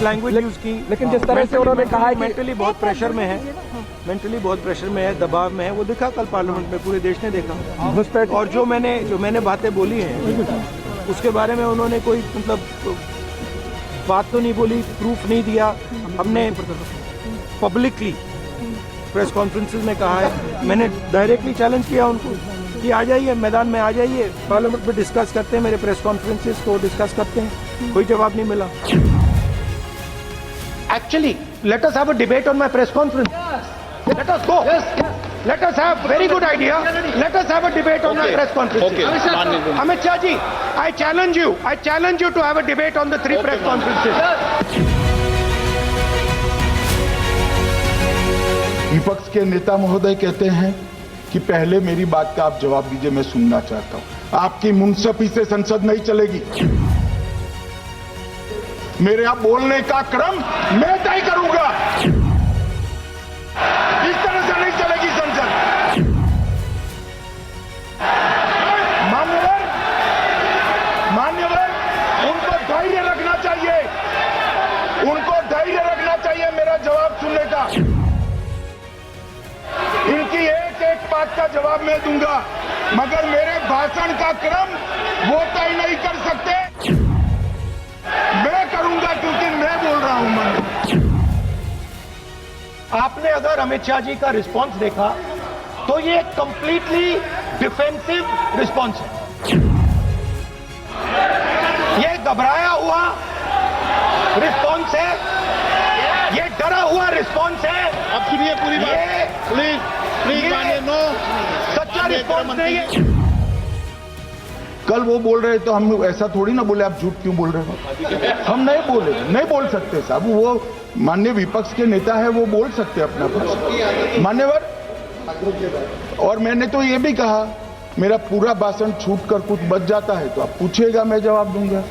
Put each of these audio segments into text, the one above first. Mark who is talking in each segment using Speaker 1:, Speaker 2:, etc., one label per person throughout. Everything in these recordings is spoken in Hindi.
Speaker 1: लैंग्वेज यूज की,
Speaker 2: लेकिन जिस तरह से उन्होंने कहा है कि
Speaker 1: मेंटली बहुत प्रेशर में है, मेंटली बहुत प्रेशर में है, दबाव में है, वो दिखा कल पार्लियामेंट में, पूरे देश ने देखा। और जो मैंने बातें बोली हैं उसके बारे में उन्होंने कोई मतलब बात तो नहीं बोली, प्रूफ नहीं दिया। हमने पब्लिकली प्रेस कॉन्फ्रेंसेस में कहा है, मैंने डायरेक्टली चैलेंज किया उनको कि आ जाइए मैदान में, आ जाइए पार्लियामेंट में डिस्कस करते हैं, मेरे प्रेस कॉन्फ्रेंसेस को डिस्कस करते हैं। कोई जवाब नहीं मिला। Actually let us have a debate on my press conference, let us go, let us have very good idea, let us have a debate on the press conference. Amit Shah ji, I challenge you to have a debate on the 3 press conferences.
Speaker 3: विपक्ष के नेता महोदय कहते हैं कि पहले मेरी बात का आप जवाब दीजिए, मैं सुनना चाहता हूं। आपकी मुंसफी से संसद नहीं चलेगी। मेरे यहाँ बोलने का क्रम मैं तय करूंगा, इस तरह से नहीं चलेगी संसद। मान्यवर, उनको धैर्य रखना चाहिए, उनको धैर्य रखना चाहिए मेरा जवाब सुनने का। इनकी एक एक बात का जवाब मैं दूंगा, मगर मेरे भाषण का क्रम वो तय नहीं कर सकते, मैं करूंगा क्योंकि मैं बोल रहा हूं मन।
Speaker 1: आपने अगर अमित शाह जी का रिस्पांस देखा तो ये कंप्लीटली डिफेंसिव रिस्पांस है, ये घबराया हुआ रिस्पांस है, ये डरा हुआ रिस्पांस है।
Speaker 4: अब सुनिए पूरी बात, प्लीज मानिए, नो,
Speaker 1: सच्चा रिस्पांस नहीं है।
Speaker 3: कल वो बोल रहे तो हम ऐसा थोड़ी ना बोले आप झूठ क्यों बोल रहे हो, हम नहीं बोले, नहीं बोल सकते साहब। वो माननीय विपक्ष के नेता है, वो बोल सकते अपना भाषण मान्यवर। और मैंने तो ये भी कहा, मेरा पूरा भाषण छूट कर कुछ बच जाता है तो आप पूछिएगा, मैं जवाब दूंगा,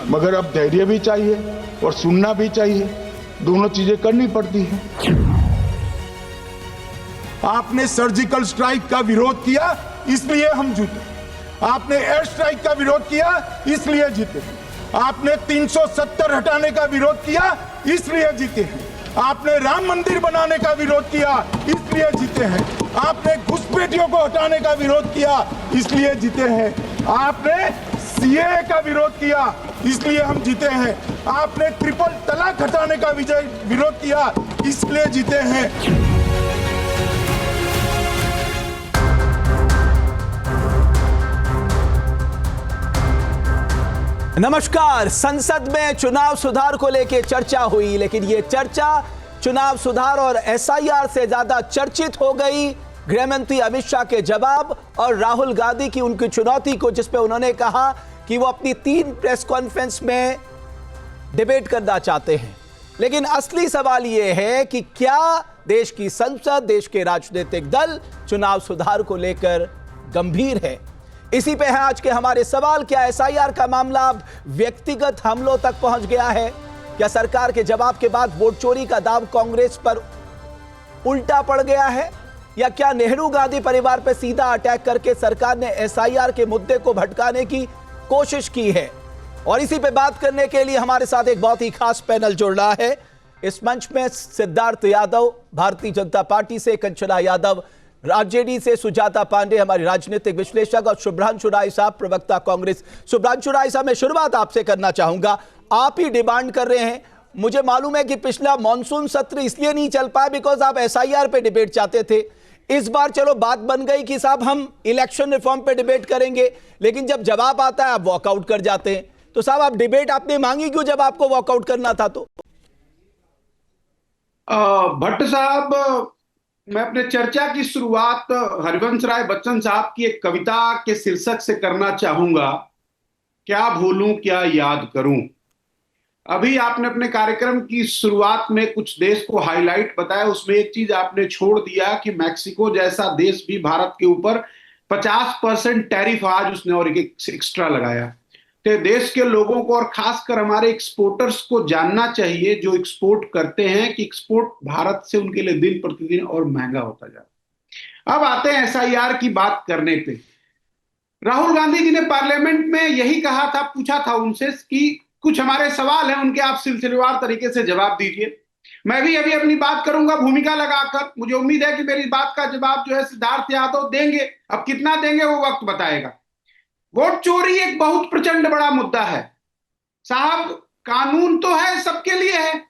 Speaker 3: मगर अब धैर्य भी चाहिए और सुनना भी चाहिए, दोनों चीजें करनी पड़ती हैं। आपने सर्जिकल स्ट्राइक का विरोध किया इसलिए हम जीते, आपने एयर स्ट्राइक का विरोध किया इसलिए जीते, आपने 370 हटाने का विरोध किया इसलिए जीते हैं, आपने राम मंदिर बनाने का विरोध किया इसलिए जीते हैं, आपने घुसपैठियों को हटाने का विरोध किया इसलिए जीते हैं, आपने सीएए का विरोध किया इसलिए हम जीते हैं, आपने ट्रिपल तलाक हटाने का विरोध किया इसलिए जीते हैं।
Speaker 5: नमस्कार। संसद में चुनाव सुधार को लेकर चर्चा हुई, लेकिन ये चर्चा चुनाव सुधार और एसआईआर से ज्यादा चर्चित हो गई गृहमंत्री अमित शाह के जवाब और राहुल गांधी की उनकी चुनौती को, जिसपे उन्होंने कहा कि वो अपनी 3 प्रेस कॉन्फ्रेंस में डिबेट करना चाहते हैं। लेकिन असली सवाल ये है कि क्या देश की संसद, देश के राजनीतिक दल चुनाव सुधार को लेकर गंभीर है? इसी पे है आज के हमारे सवाल। क्या एसआईआर का मामला अब व्यक्तिगत हमलों तक पहुंच गया है? क्या सरकार के जवाब के बाद वोट चोरी का दाव कांग्रेस पर उल्टा पड़ गया है? या क्या नेहरू गांधी परिवार पर सीधा अटैक करके सरकार ने एसआईआर के मुद्दे को भटकाने की कोशिश की है? और इसी पे बात करने के लिए हमारे साथ एक बहुत ही खास पैनल जुड़ रहा है। इस मंच में सिद्धार्थ यादव भारतीय जनता पार्टी से, कंचना यादव आरजेडी से, सुजाता पांडे हमारी राजनीतिक विश्लेषक और शुभ्रांशु राय साहब प्रवक्ता कांग्रेस। शुभ्रांशु राय साहब, मैं शुरुआत आपसे करना चाहूंगा। आप ही डिमांड कर रहे हैं, मुझे मालूम है कि पिछला मॉनसून सत्र इसलिए नहीं चल पाया बिकॉज आप एसआईआर पे डिबेट चाहते थे। इस बार चलो बात बन गई कि साहब हम इलेक्शन रिफॉर्म पे डिबेट करेंगे, लेकिन जब जवाब आता है आप वॉकआउट कर जाते हैं। तो साहब आप डिबेट आपने मांगी क्यों जब आपको वॉकआउट करना था? तो
Speaker 4: भट्ट साहब, मैं अपने चर्चा की शुरुआत हरिवंश राय बच्चन साहब की एक कविता के शीर्षक से करना चाहूंगा, क्या भूलूं क्या याद करूं। अभी आपने अपने कार्यक्रम की शुरुआत में कुछ देश को हाईलाइट बताया, उसमें एक चीज आपने छोड़ दिया कि मैक्सिको जैसा देश भी भारत के ऊपर 50% टैरिफ आज उसने और एक एक्स्ट्रा लगाया। तो देश के लोगों को और खासकर हमारे एक्सपोर्टर्स को जानना चाहिए जो एक्सपोर्ट करते हैं कि एक्सपोर्ट भारत से उनके लिए दिन प्रतिदिन और महंगा होता जा रहा है। अब आते हैं एसआईआर की बात करने पे। राहुल गांधी जी ने पार्लियामेंट में यही कहा था, पूछा था उनसे कि कुछ हमारे सवाल हैं, उनके आप सिलसिलेवार तरीके से जवाब दीजिए। मैं भी अभी अपनी बात करूंगा भूमिका लगाकर। मुझे उम्मीद है कि मेरी बात का जवाब जो है सिद्धार्थ यादव देंगे। अब कितना देंगे वो वक्त बताएगा। वोट चोरी एक बहुत प्रचंड बड़ा मुद्दा है साहब। कानून तो है, सबके लिए है,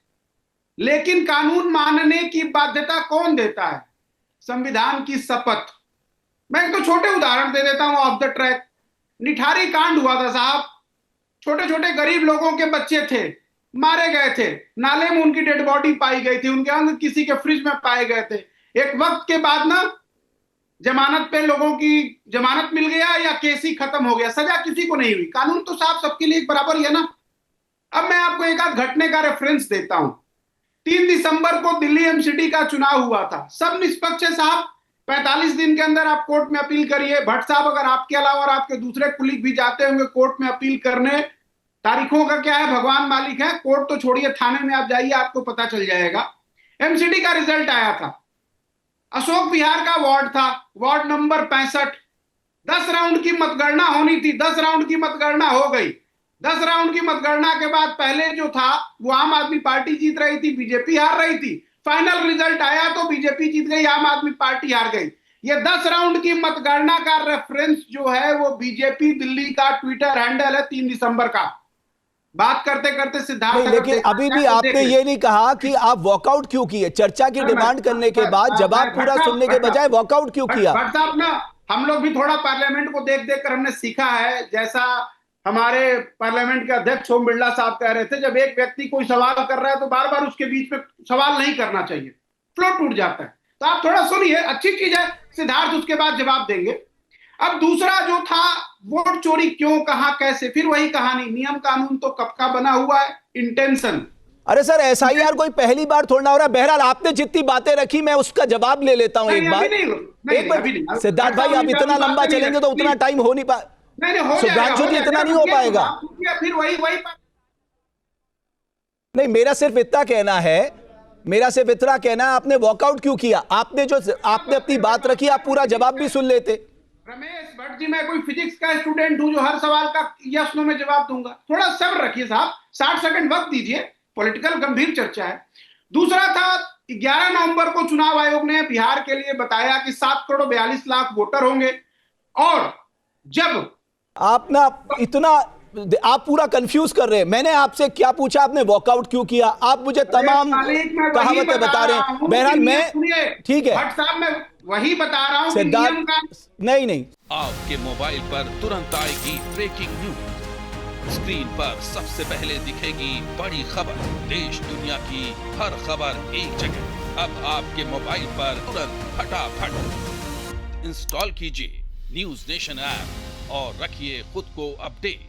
Speaker 4: लेकिन कानून मानने की बाध्यता कौन देता है? संविधान की शपथ। मैं एक तो छोटे उदाहरण दे देता हूं ऑफ द ट्रैक। निठारी कांड हुआ था साहब। छोटे छोटे गरीब लोगों के बच्चे थे, मारे गए थे, नाले में उनकी डेड बॉडी पाई गई थी, उनके अंग किसी के फ्रिज में पाए गए थे। एक वक्त के बाद ना जमानत पे लोगों की जमानत मिल गया या केस ही खत्म हो गया, सजा किसी को नहीं हुई। कानून तो साहब सबके लिए बराबर ही है ना। अब मैं आपको एक आध घटने का रेफरेंस देता हूं। 3 दिसंबर को दिल्ली एमसीडी का चुनाव हुआ था। सब निष्पक्ष है साहब। 45 दिन के अंदर आप कोर्ट में अपील करिए। भट्ट साहब, अगर आपके अलावा और आपके दूसरे कुलीग भी जाते होंगे कोर्ट में अपील करने, तारीखों का क्या है भगवान मालिक है। कोर्ट तो छोड़िए, थाने में आप जाइए, आपको पता चल जाएगा। एमसीडी का रिजल्ट आया था। अशोक विहार का वार्ड था, वार्ड नंबर 65। 10 राउंड की मतगणना होनी थी, 10 राउंड की मतगणना हो गई। 10 राउंड की मतगणना के बाद पहले जो था वो आम आदमी पार्टी जीत रही थी, बीजेपी हार रही थी। फाइनल रिजल्ट आया तो बीजेपी जीत गई, आम आदमी पार्टी हार गई। ये 10 राउंड की मतगणना का रेफरेंस जो है वो बीजेपी दिल्ली का ट्विटर हैंडल है 3 दिसंबर का। बात करते करते सिद्धार्थ,
Speaker 5: लेकिन अभी भी आपने ये नहीं कहा कि आप वॉकआउट क्यों किए। चर्चा की डिमांड करने के बाद जवाब पूरा सुनने के बजाय वॉकआउट क्यों किया?
Speaker 4: भट्ट साहब ना, हम लोग भी थोड़ा पार्लियामेंट को देख देख कर हमने सीखा है। जैसा हमारे पार्लियामेंट के अध्यक्ष ओम बिरला साहब कह रहे थे, जब एक व्यक्ति कोई सवाल कर रहा है तो बार बार उसके बीच में सवाल नहीं करना चाहिए, फ्लो टूट जाता है। तो आप थोड़ा सुनिए, अच्छी चीज है। सिद्धार्थ उसके बाद जवाब देंगे। अब दूसरा जो था, वोट चोरी क्यों, कहां, कैसे, फिर वही कहानी। नियम कानून तो कब का बना हुआ है, इंटेंशन।
Speaker 5: अरे सर, एसआईआर कोई पहली बार थोड़ना हो रहा है। बहरहाल आपने जितनी बातें रखी मैं उसका जवाब ले लेता हूं एक बार। सिद्धार्थ भाई, आप इतना लंबा चलेंगे तो उतना टाइम हो नहीं पाएगा। सुधांशु जी, इतना नहीं हो पाएगा।
Speaker 4: फिर वही
Speaker 5: नहीं, मेरा सिर्फ इतना कहना है, आपने वॉकआउट क्यों किया? आपने अपनी बात रखी, आप पूरा जवाब भी सुन लेते।
Speaker 4: रमेश भट्ट जी, मैं कोई फिजिक्स का स्टूडेंट हूं जो हर सवाल का यस नो में जवाब दूंगा? थोड़ा सब्र रखिए साहब, 60 सेकंड वक्त दीजिए। पॉलिटिकल गंभीर चर्चा है। दूसरा था, 11 नवंबर को चुनाव आयोग ने बिहार के लिए बताया कि 7 करोड़ 42 लाख वोटर होंगे। और जब आप पूरा कंफ्यूज कर रहे हैं। मैंने आपसे क्या पूछा, आपने वॉकआउट क्यों किया? आप मुझे तमाम कहावतें बता रहे हैं। बहरहाल मैं, ठीक है भट्ट साहब, मैं वही बता रहा हूं।
Speaker 5: नहीं,
Speaker 6: आपके मोबाइल पर तुरंत आएगी ब्रेकिंग न्यूज। स्क्रीन पर सबसे पहले दिखेगी बड़ी खबर। देश दुनिया की हर खबर एक जगह। अब आपके मोबाइल पर तुरंत फटाफट इंस्टॉल कीजिए न्यूज नेशन ऐप और रखिए खुद को अपडेट।